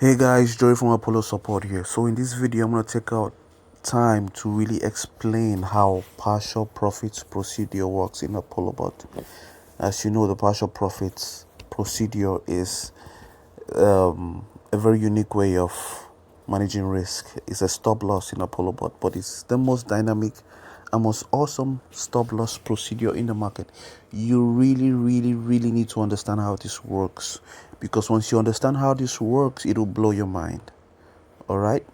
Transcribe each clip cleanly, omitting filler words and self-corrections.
Hey guys, Joy from Apollo Support here. So in this video, I'm going to take out time to really explain how partial profits procedure works in Apollo bot. As you know, the partial profits procedure is a very unique way of managing risk. It's a stop loss in Apollo bot, but it's the most dynamic and most awesome stop loss procedure in the market. You really need to understand how this works, because once you understand how this works, it will blow your mind. All right.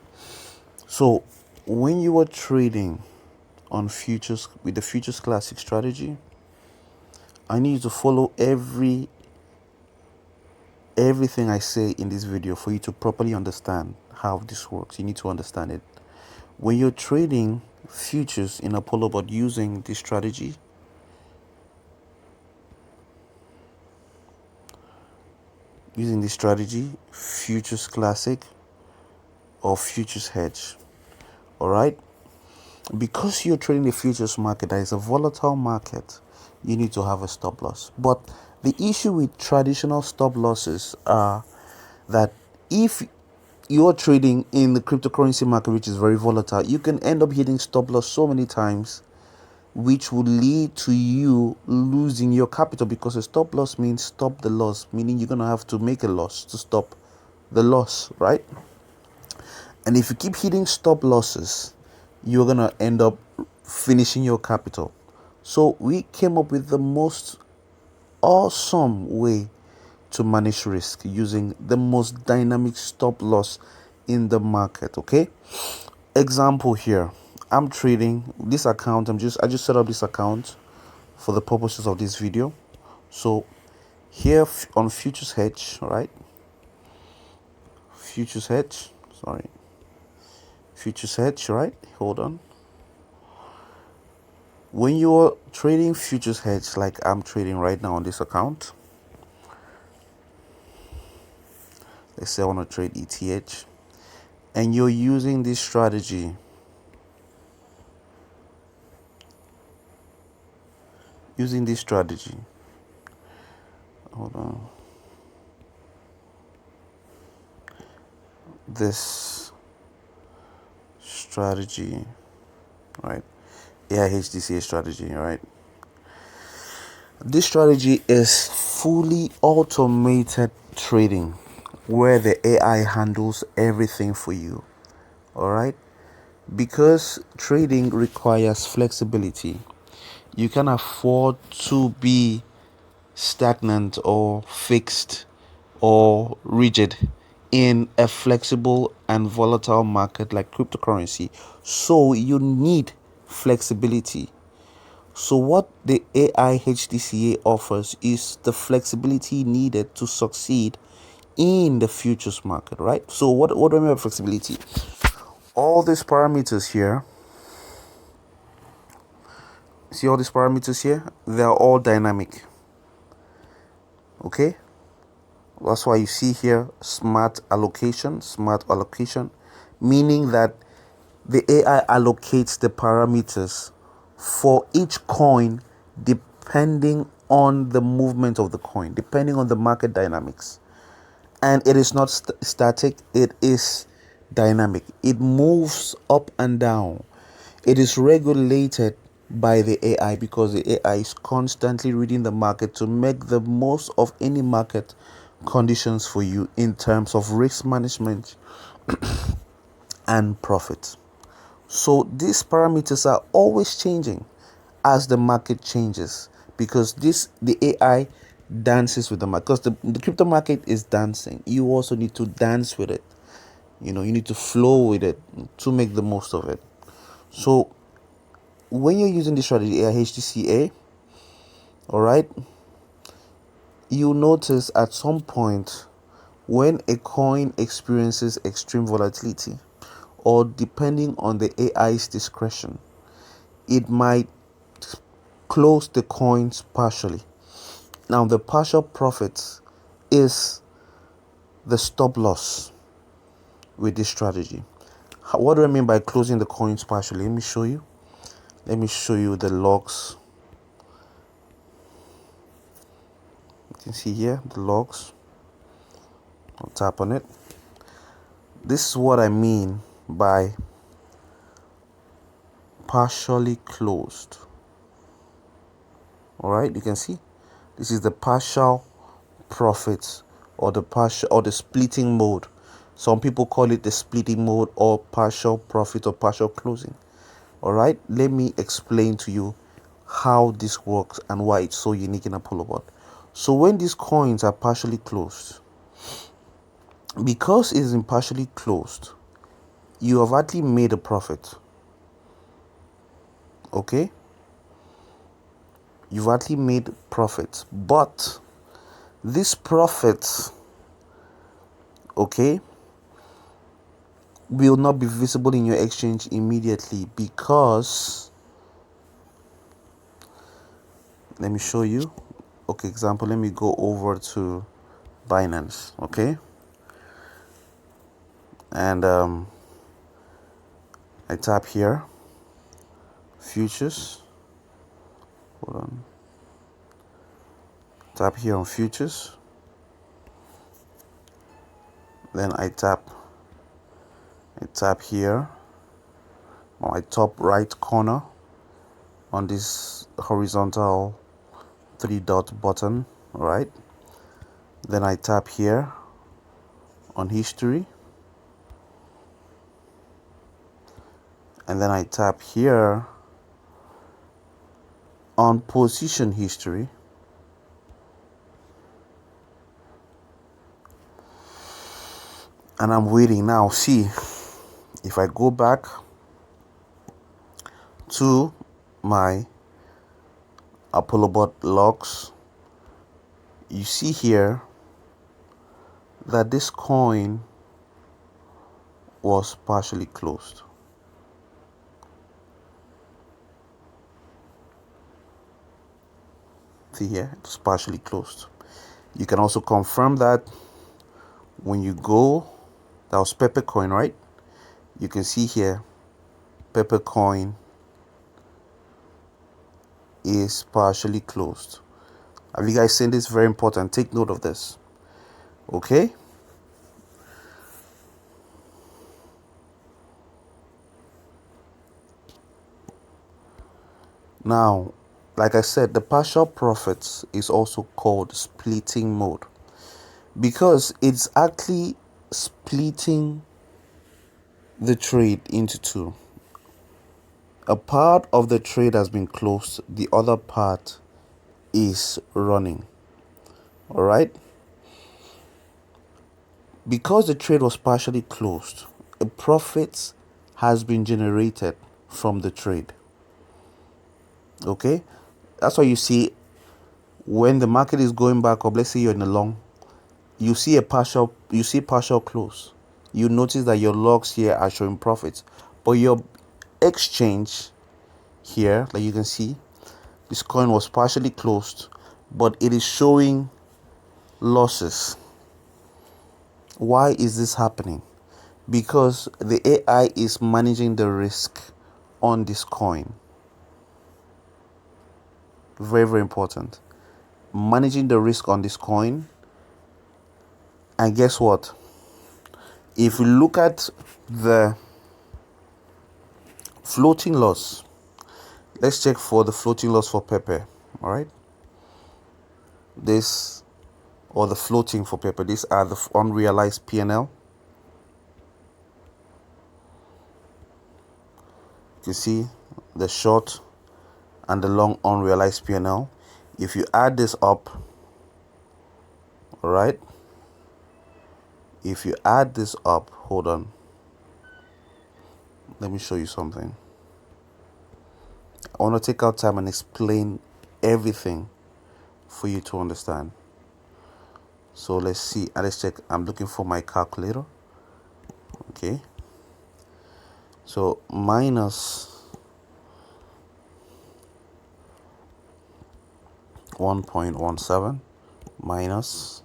So when you are trading on futures with the futures classic strategy, I need you to follow everything I say in this video for you to properly understand how this works. You need to understand it. When you're trading futures in Apollo bot using this strategy, futures classic or futures hedge, all right, because you're trading the futures market that is a volatile market, you need to have a stop loss. But the issue with traditional stop losses are that if you're trading in the cryptocurrency market, which is very volatile, you can end up hitting stop loss so many times, which would lead to you losing your capital, because a stop loss means stop the loss, meaning you're going to have to make a loss to stop the loss, right? And if you keep hitting stop losses, you're going to end up finishing your capital. So we came up with the most awesome way to manage risk using the most dynamic stop loss in the market. Okay, example here, I'm trading this account. I just set up this account for the purposes of this video. So here on futures hedge, right, futures hedge, right, hold on. When you're trading futures hedge like I'm trading right now on this account, let's say I want to trade ETH, and you're using this strategy, hold on, this strategy, right, HDCA strategy, right. This strategy is fully automated trading where the AI handles everything for you. All right, because trading requires flexibility, you can afford to be stagnant or fixed or rigid in a flexible and volatile market like cryptocurrency. So you need flexibility. So what the AI HDCA offers is the flexibility needed to succeed in the futures market, right? So what do I mean by flexibility? All these parameters here, see all these parameters here, they're all dynamic. Okay, that's why you see here smart allocation, meaning that the AI allocates the parameters for each coin depending on the movement of the coin, depending on the market dynamics. And it is not static, it is dynamic. It moves up and down. It is regulated by the AI because the AI is constantly reading the market to make the most of any market conditions for you in terms of risk management and profit. So these parameters are always changing as the market changes, because the AI dances with the market, because the crypto market is dancing. You also need to dance with it. You need to flow with it to make the most of it. So when you're using this strategy, HDCA, all right, you notice at some point when a coin experiences extreme volatility, or depending on the AI's discretion, it might close the coins partially. Now the partial profit is the stop loss with this strategy. What do I mean by closing the coins partially? Let me show you the logs. You can see here the logs. I'll tap on it. This is what I mean by partially closed. All right, you can see this is the partial profits, or the splitting mode. Some people call it the splitting mode, or partial profit, or partial closing. All right, let me explain to you how this works and why it's so unique in a pull bot. So when these coins are partially closed, because it is partially closed, you have actually made a profit. Okay, you've actually made profit, but this profit, okay, will not be visible in your exchange immediately, because, let me show you. Okay, example, let me go over to Binance. Okay, and I tap here, futures. Hold on. Tap here on futures. Then I tap here on my top right corner on this horizontal 3-dot button. All right. Then I tap here on history. And then I tap here on position history. And I'm waiting now. See, if I go back to my ApolloBot logs, you see here that this coin was partially closed. See here, it's partially closed. You can also confirm that when you go, that was Peppercoin, right? You can see here, Peppercoin is partially closed. Have you guys seen this? Very important. Take note of this. Okay. Now, like I said, the partial profits is also called splitting mode, because it's actually splitting the trade into two. A part of the trade has been closed, the other part is running. All right. Because the trade was partially closed, a profit has been generated from the trade. Okay, that's why you see when the market is going back up, let's say you're in a long, you see partial close. You notice that your logs here are showing profits, but your exchange here, like you can see, this coin was partially closed, but it is showing losses. Why is this happening? Because the AI is managing the risk on this coin. Very, very important. Managing the risk on this coin. And guess what? If we look at the floating loss, let's check for the floating loss for Pepe. All right. This, or the floating for Pepe, these are the unrealized P&L. You see the short and the long unrealized P&L. If you add this up, all right, if you add this up, hold on, let me show you something. I want to take out time and explain everything for you to understand. So let's see, and let's check. I'm looking for my calculator. Okay, so minus 1.17 minus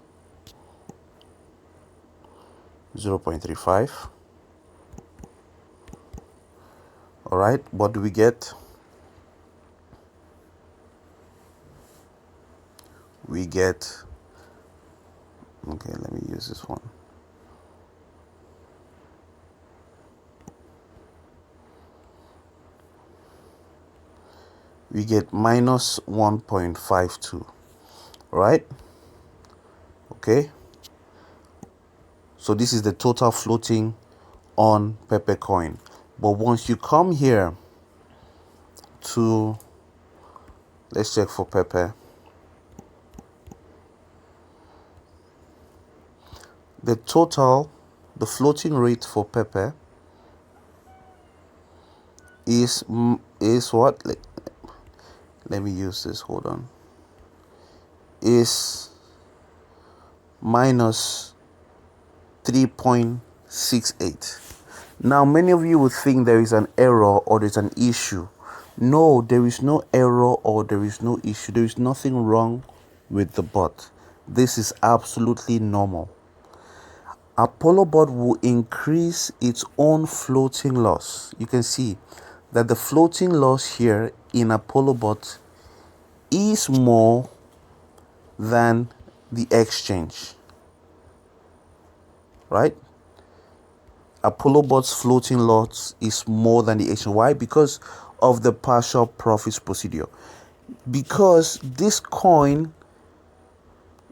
0.35. All right, what do we get? We get, okay, let me use this one. we get minus 1.52, right? Okay, so this is the total floating on Pepe coin. But once you come here to, let's check for Pepe, the total, the floating rate for Pepe is what? Let me use this, hold on, is minus 3.68. Now many of you would think there is an error or there's an issue. No, there is no error or there is no issue. There is nothing wrong with the bot. This is absolutely normal. Apollo bot will increase its own floating loss. You can see that the floating loss here in Apollo bot is more than the exchange, right? Apollo bot's floating loss is more than the exchange. Why? Because of the partial profits procedure. Because this coin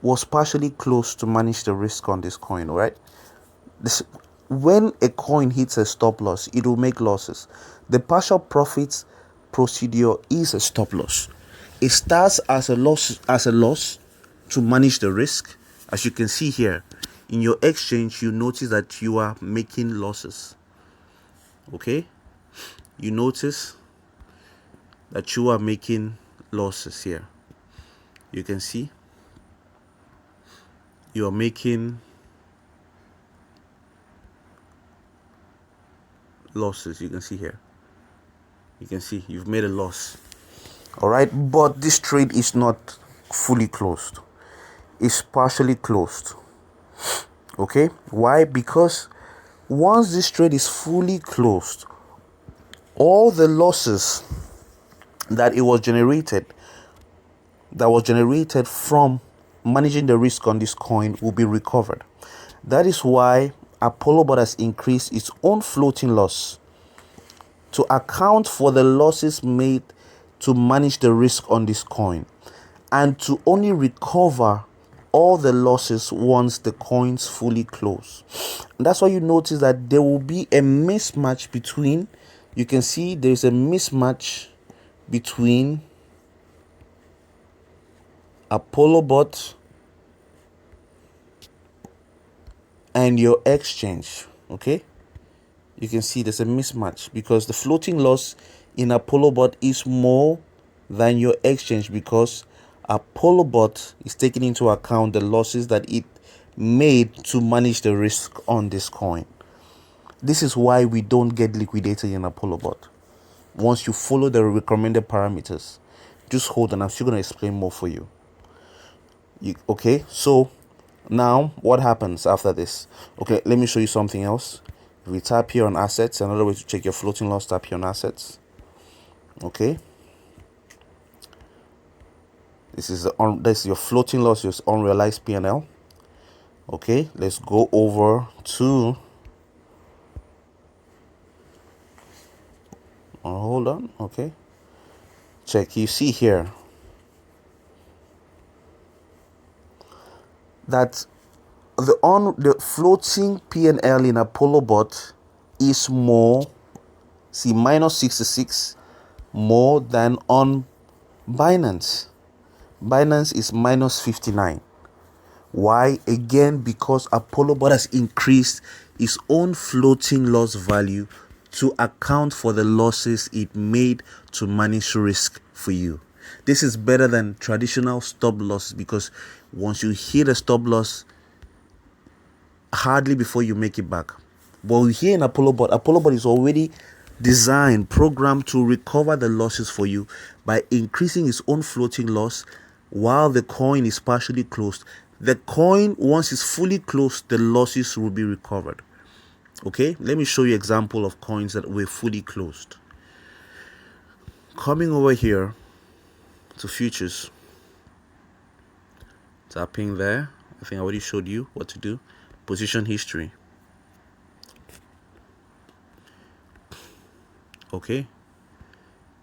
was partially closed to manage the risk on this coin, right? When a coin hits a stop loss, it will make losses. The partial profits procedure is a stop loss. It starts as a loss to manage the risk. As you can see here, in your exchange, you notice that you are making losses. Okay? You notice that you are making losses here. You can see you are making losses. You can see here. You can see you've made a loss. All right, but this trade is not fully closed. It's partially closed. Okay, why? Because once this trade is fully closed, all the losses that was generated from managing the risk on this coin will be recovered. That is why Apollo bot has increased its own floating loss to account for the losses made to manage the risk on this coin, and to only recover all the losses once the coins fully close. And that's why you notice that there will be a mismatch between, you can see there's a mismatch between Apollo bot and your exchange. Okay, you can see there's a mismatch because the floating loss in Apollo bot is more than your exchange, because Apollo bot is taking into account the losses that it made to manage the risk on this coin. This is why we don't get liquidated in Apollo bot. Once you follow the recommended parameters, just hold on, I'm still going to explain more for you. Okay, so now what happens after this? Okay, let me show you something else. If we tap here on assets, another way to check your floating loss, tap here on assets. Okay, this is your floating loss, your unrealized P&L. Okay, let's go over to hold on. Okay, check. You see here that the floating P&L in Apollo bot is more, see, minus 66 more than on Binance. Binance is minus 59. Why? Again, because Apollo bot has increased its own floating loss value to account for the losses it made to manage risk for you. This is better than traditional stop loss, because once you hit a stop loss, hardly before you make it back. But here in Apollo bot is already designed, programmed to recover the losses for you by increasing its own floating loss while the coin is partially closed. The coin, once it's fully closed, the losses will be recovered. Okay, let me show you an example of coins that were fully closed. Coming over here to futures, tapping there. I think I already showed you what to do. Position history. Okay,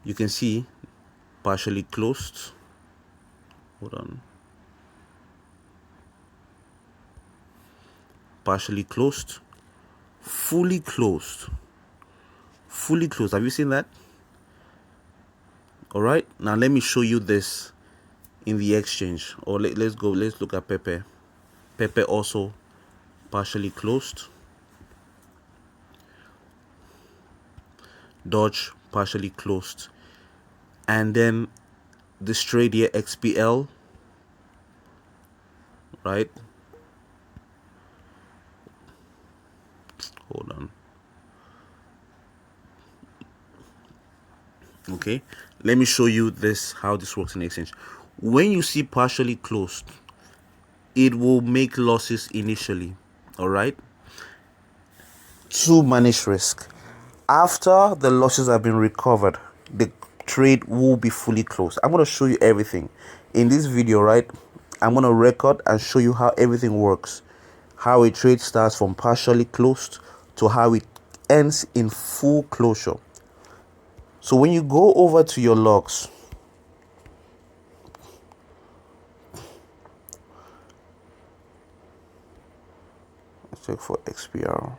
you can see partially closed. Hold on. Partially closed, fully closed, fully closed. Have you seen that? All right, now let me show you this in the exchange. Or let's look at Pepe. Pepe also partially closed. Dodge partially closed. And then this trade here, XPL, right? Hold on. Okay, let me show you this, how this works in exchange. When you see partially closed, it will make losses initially. All right, to manage risk. After the losses have been recovered, the trade will be fully closed. I'm going to show you everything in this video, right? I'm going to record and show you how everything works, how a trade starts from partially closed to how it ends in full closure. So when you go over to your logs, let's check for XPR.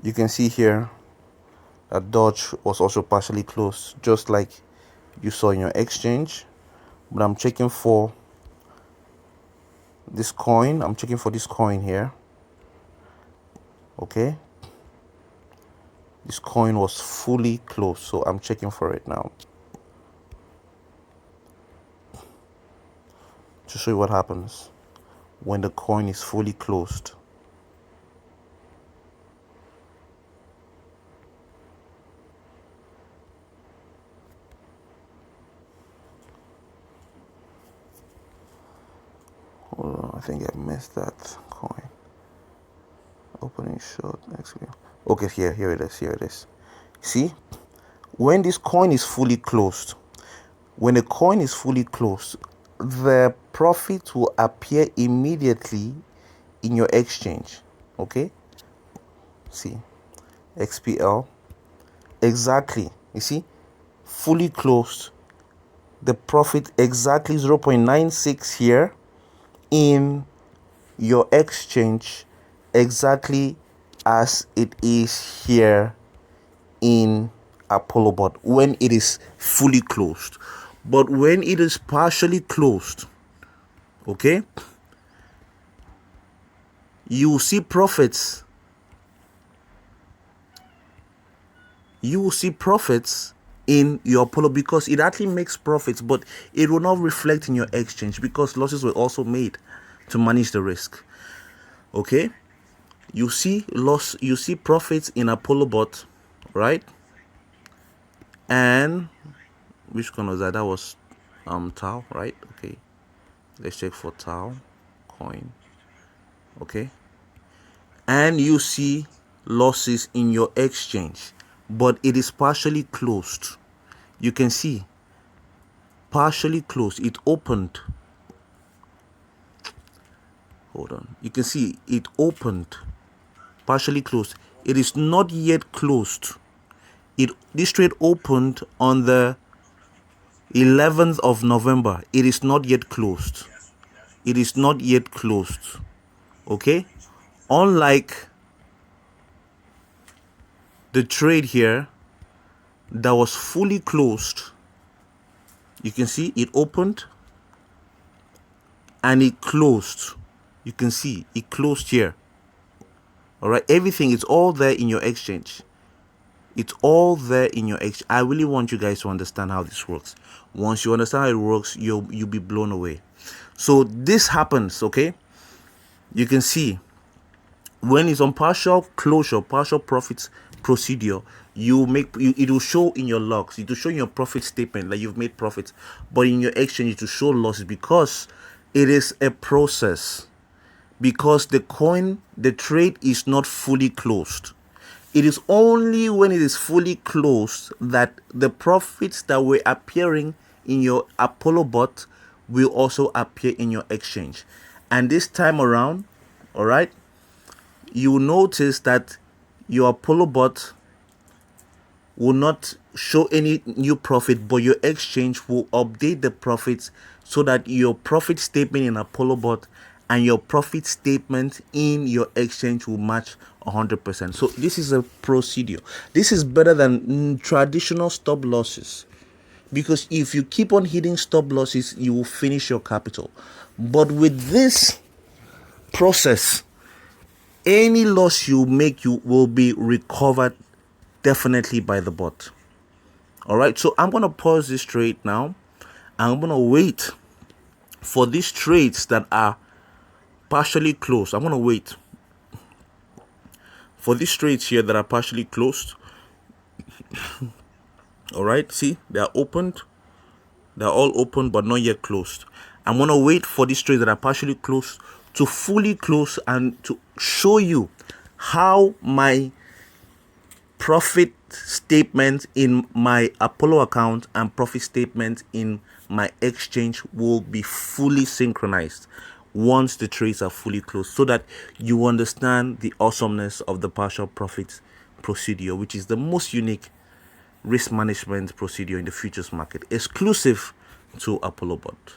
You can see here that Dodge was also partially closed, just like you saw in your exchange. But I'm checking for this coin. I'm checking for this coin here. Okay. This coin was fully closed, so I'm checking for it now to show you what happens when the coin is fully closed. Hold on, I think I missed that coin. Opening short, actually. Okay, here it is. See, when this coin is fully closed, when the coin is fully closed, the profit will appear immediately in your exchange. Okay, see, XPL, exactly. You see, fully closed, the profit exactly 0.96 here in your exchange, exactly as it is here in Apollo bot when it is fully closed. But when it is partially closed, okay, you will see profits. You will see profits in your Apollo because it actually makes profits, but it will not reflect in your exchange because losses were also made to manage the risk. Okay, you see profits in Apollo bot, right? And which one was that? That was Tau, right? Okay, let's check for Tau coin. Okay, and you see losses in your exchange, but it is partially closed. You can see partially closed. It opened. Hold on. You can see it opened, partially closed. It is not yet closed. This trade opened on the 11th of November. It is not yet closed. It is not yet closed. Okay? Unlike the trade here that was fully closed, you can see it opened and it closed. You can see it closed here. All right, everything is all there in your exchange. It's all there in your exchange. I really want you guys to understand how this works. Once you understand how it works, you'll be blown away. So this happens, okay? You can see when it's on partial closure, partial profits procedure, it will show in your logs, it will show in your profit statement that you've made profits, but in your exchange it will show losses because it is a process. Because the trade is not fully closed. It is only when it is fully closed that the profits that were appearing in your Apollo bot will also appear in your exchange. And this time around, all right, you will notice that your Apollo bot will not show any new profit, but your exchange will update the profits so that your profit statement in Apollo bot and your profit statement in your exchange will match 100%. So this is a procedure. This is better than traditional stop losses, because if you keep on hitting stop losses, you will finish your capital. But with this process, any loss you make, you will be recovered definitely by the bot. All right, so I'm going to pause this trade now. I'm going to wait for these trades that are partially closed. I'm going to wait for these trades here that are partially closed. All right, see, they are opened. They're all open but not yet closed. I'm going to wait for these trades that are partially closed to fully close and to show you how my profit statement in my Apollo account and profit statement in my exchange will be fully synchronized once the trades are fully closed, so that you understand the awesomeness of the partial profit procedure, which is the most unique risk management procedure in the futures market, exclusive to Apollo bot.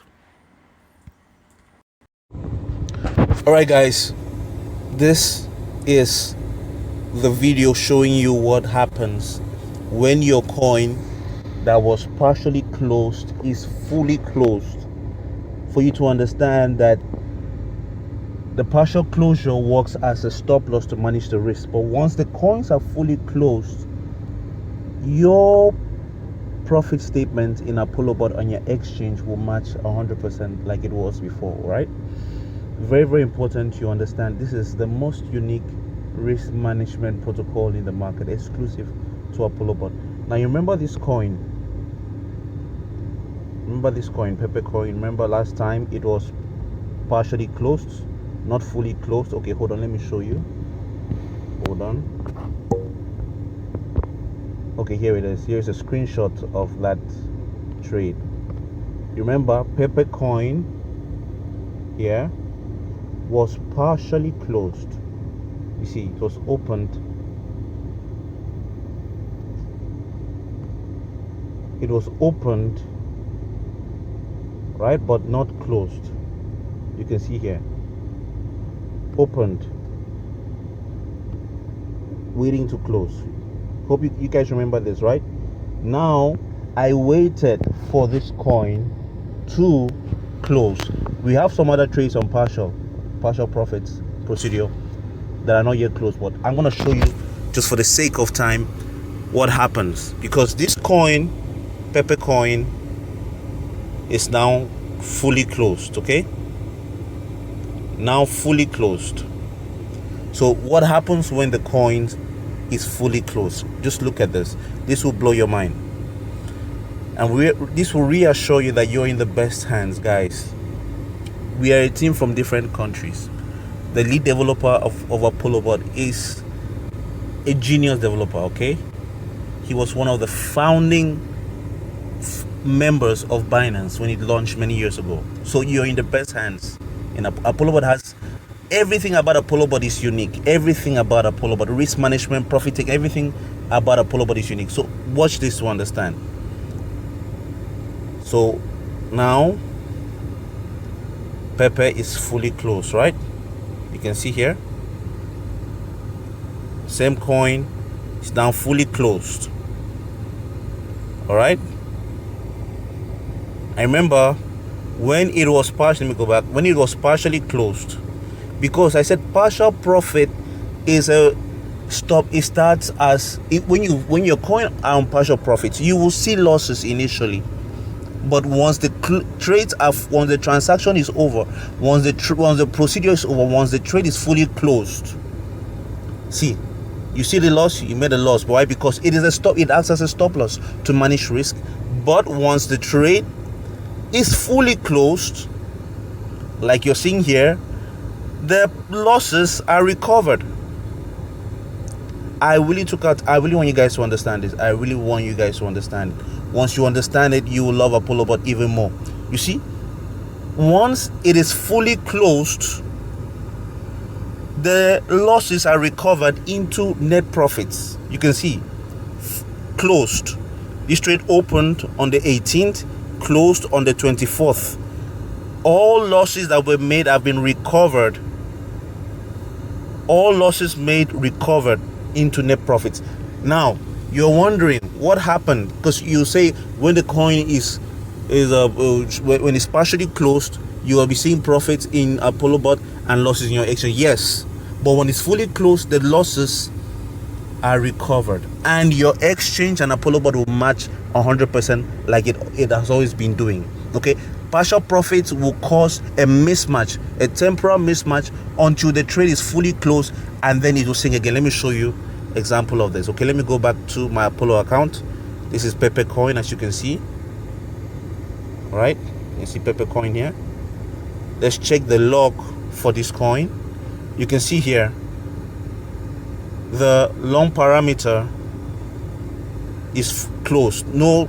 All right, guys, this is the video showing you what happens when your coin that was partially closed is fully closed, for you to understand that the partial closure works as a stop loss to manage the risk. But once the coins are fully closed, your profit statement in Apollo bot on your exchange will match 100% like it was before, right? Very, very important you understand this is the most unique risk management protocol in the market, exclusive to Apollo bot. Now you remember this coin, Pepe coin. Remember last time it was partially closed, not fully closed. Okay, hold on, let me show you. Hold on. Okay, here it is. Here's a screenshot of that trade. You remember Pepe coin here was partially closed. You see, it was opened. It was opened, right, but not closed. You can see here, opened, waiting to close. Hope you guys remember this, right? Now I waited for this coin to close. We have some other trades on partial profits procedure that are not yet closed, but I'm going to show you, just for the sake of time, what happens, because this coin, Pepe coin, is now fully closed. Okay, now fully closed. So what happens when the coin is fully closed? Just look at this. This will blow your mind, and this will reassure you that you're in the best hands, guys. We are a team from different countries. The lead developer of Apollo bot is a genius developer. Okay, he was one of the founding members of Binance when it launched many years ago. So you're in the best hands. And Apollo bot has everything about Apollo bot is unique. Everything about Apollo bot, risk management, profit take, everything about Apollo bot is unique. So watch this to understand. So now Pepe is fully closed, right? You can see here, same coin is now fully closed. All right, I remember when it was partially, let me go back, when it was partially closed, because I said partial profit is a stop. It starts as when your coin are on partial profits, you will see losses initially. But once the trades are, once the transaction is over, once the procedure is over, once the trade is fully closed, see, you see the loss, you made a loss. Why? Because it is a stop. It acts as a stop loss to manage risk. But once the trade is fully closed, like you're seeing here, the losses are recovered. I really want you guys to understand this. I really want you guys to understand it. Once you understand it, you will love Apollo bot even more. You see, Once it is fully closed, the losses are recovered into net profits. You can see closed. This trade opened on the 18th, closed on the 24th. All losses that were made have been recovered. All losses made recovered into net profits. Now you're wondering what happened, because you say when the coin is when it's partially closed, you will be seeing profits in ApolloBot and losses in your exchange. Yes, but when it's fully closed, the losses are recovered and your exchange and ApolloBot will match 100% like it has always been doing. Okay, partial profits will cause a mismatch, a temporal mismatch, until the trade is fully closed, and then it will sink again. Let me show you example of this. Okay, let me go back to my Apollo account. This is Pepe Coin, as you can see. All right, you see Pepe Coin here. Let's check the log for this coin. You can see here the long parameter is closed. No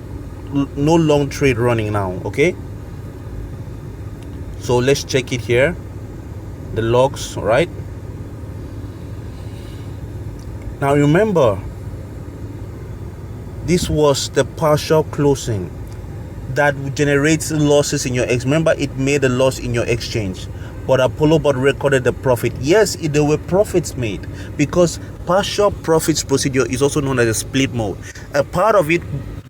long trade running now. Okay, so let's check it here, the logs. All right, now remember, this was the partial closing that generates losses in your exchange. Remember, it made a loss in your exchange, but ApolloBot recorded the profit. Yes, there were profits made, because partial profits procedure is also known as a split mode. A part of it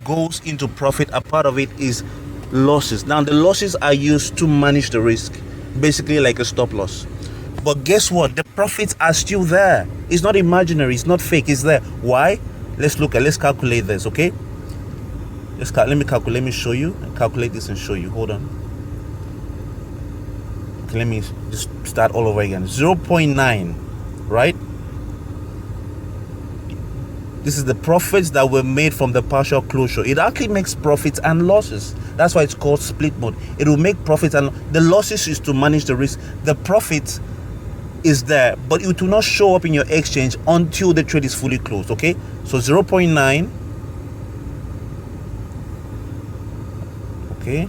goes into profit, a part of it is losses. Now the losses are used to manage the risk, basically like a stop loss. But guess what? The profits are still there. It's not imaginary, it's not fake, it's there. Why? Let's calculate this. Okay, let me show you, calculate this and show you. Hold on. Okay, let me just start all over again. 0.9, right? This is the profits that were made from the partial closure. It actually makes profits and losses. That's why it's called split mode. It will make profits, and the losses is to manage the risk. The profit is there, but it will not show up in your exchange until the trade is fully closed. Okay, so 0.9. Okay,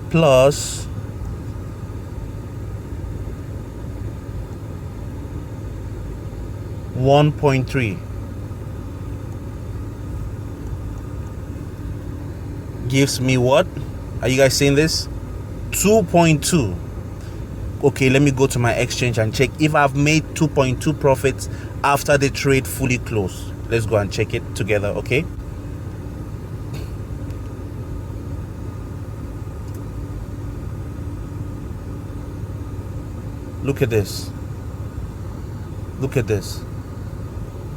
plus 1.3 gives me what? Are you guys seeing this? 2.2. Okay, let me go to my exchange and check if I've made 2.2 profits after the trade fully closed. Let's go and check it together. Okay, look at this. Look at this.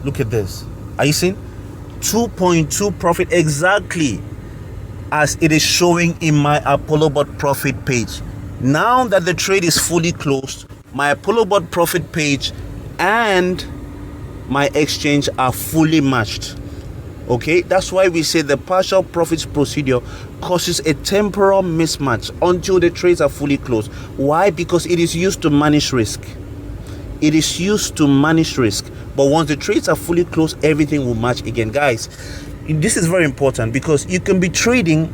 Look at this. Are you seeing 2.2 profit, exactly as it is showing in my ApolloBot profit page? Now that the trade is fully closed, my ApolloBot profit page and my exchange are fully matched. Okay, that's why we say the partial profits procedure causes a temporal mismatch until the trades are fully closed. Why? Because it is used to manage risk. It is used to manage risk, but once the trades are fully closed, everything will match again. Guys, this is very important, because you can be trading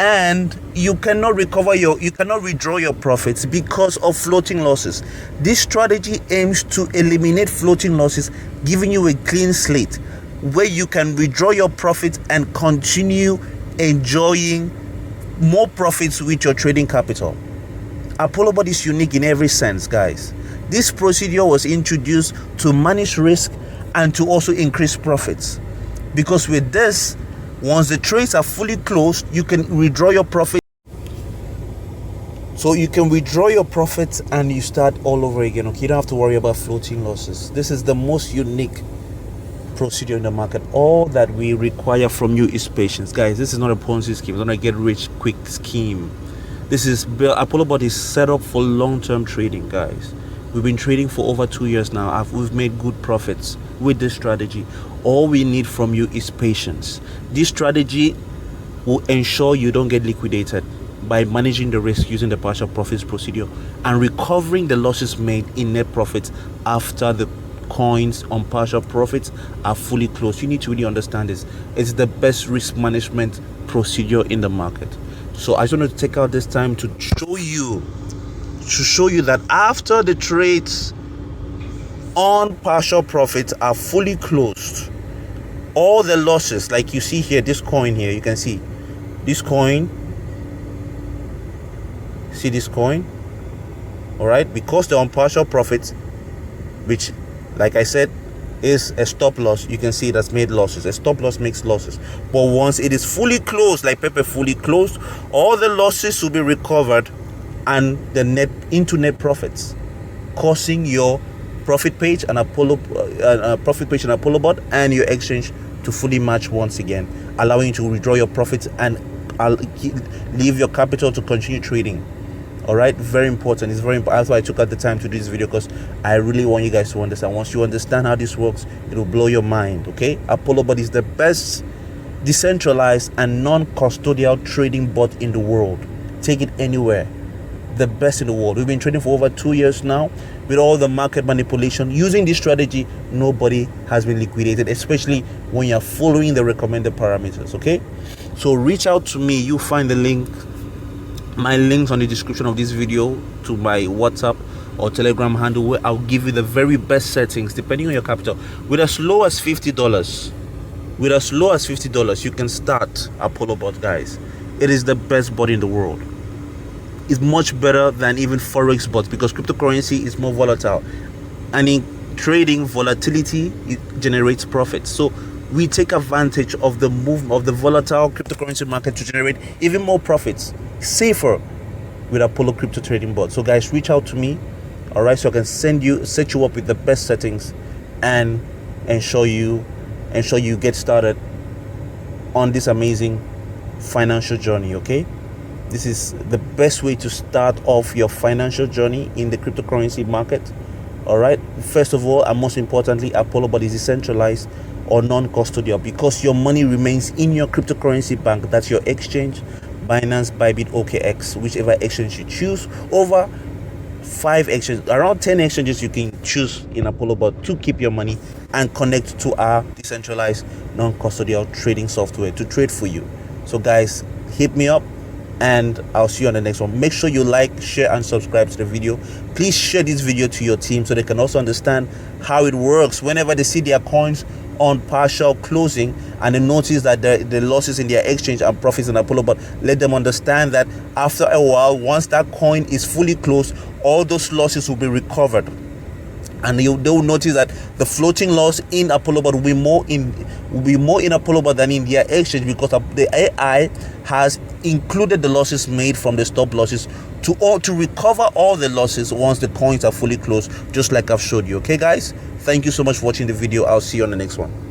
and you cannot withdraw your profits because of floating losses. This strategy aims to eliminate floating losses, giving you a clean slate where you can withdraw your profits and continue enjoying more profits with your trading capital. ApolloBot is unique in every sense, guys. This procedure was introduced to manage risk and to also increase profits, because with this, once the trades are fully closed, you can withdraw your profit. So you can withdraw your profits and you start all over again. Okay, you don't have to worry about floating losses. This is the most unique procedure in the market. All that we require from you is patience, guys. This is not a Ponzi scheme. It's not a get rich quick scheme. This is ApolloBot is set up for long-term trading, guys. We've been trading for over 2 years now. We've made good profits with this strategy. All we need from you is patience. This strategy will ensure you don't get liquidated by managing the risk using the partial profits procedure and recovering the losses made in net profits after the coins on partial profits are fully closed. You need to really understand this. It's the best risk management procedure in the market. So I just wanted to take out this time to show you that after the trades on partial profits are fully closed, all the losses, like you see here, this coin here, you can see this coin, see this coin, all right, because they're on partial profits, which, like I said, is a stop loss. You can see that's made losses. A stop loss makes losses, but once it is fully closed, like Pepe fully closed, all the losses will be recovered and the net into net profits, causing your profit page and Apollo bot and your exchange to fully match once again, allowing you to withdraw your profits and leave your capital to continue trading. All right, very important. It's very important. That's why I took out the time to do this video, because I really want you guys to understand. Once you understand how this works, it will blow your mind. Okay, Apollo bot is the best decentralized and non-custodial trading bot in the world. Take it anywhere. The best in the world. We've been trading for over 2 years now. With all the market manipulation, using this strategy, nobody has been liquidated, especially when you're following the recommended parameters. Okay, so reach out to me. You find the link, my links on the description of this video, to my WhatsApp or Telegram handle, where I'll give you the very best settings depending on your capital. With as low as $50, you can start Apollo bot, guys. It is the best bot in the world. It's much better than even forex bots, because cryptocurrency is more volatile, and in trading, volatility, it generates profits. So we take advantage of the movement of the volatile cryptocurrency market to generate even more profits, safer, with Apollo crypto trading bot. So guys, reach out to me, all right, so I can set you up with the best settings and ensure you get started on this amazing financial journey. Okay, this is the best way to start off your financial journey in the cryptocurrency market. All right, first of all, and most importantly, Apollo bot is decentralized or non-custodial, because your money remains in your cryptocurrency bank. That's your exchange, Binance, Bybit, OKX, whichever exchange you choose. Over 5 exchanges, around 10 exchanges you can choose in Apollo bot to keep your money and connect to our decentralized non-custodial trading software to trade for you. So guys, hit me up and I'll see you on the next one. Make sure you like, share and subscribe to the video. Please share this video to your team so they can also understand how it works whenever they see their coins on partial closing and they notice that the losses in their exchange and profits in Apollo bot. Let them understand that after a while, once that coin is fully closed, all those losses will be recovered, and they will notice that the floating loss in Apollo bot will be more in Apollo bot than in their exchange, because the AI has included the losses made from the stop losses to recover all the losses once the coins are fully closed, just like I've showed you. Okay guys, thank you so much for watching the video. I'll see you on the next one.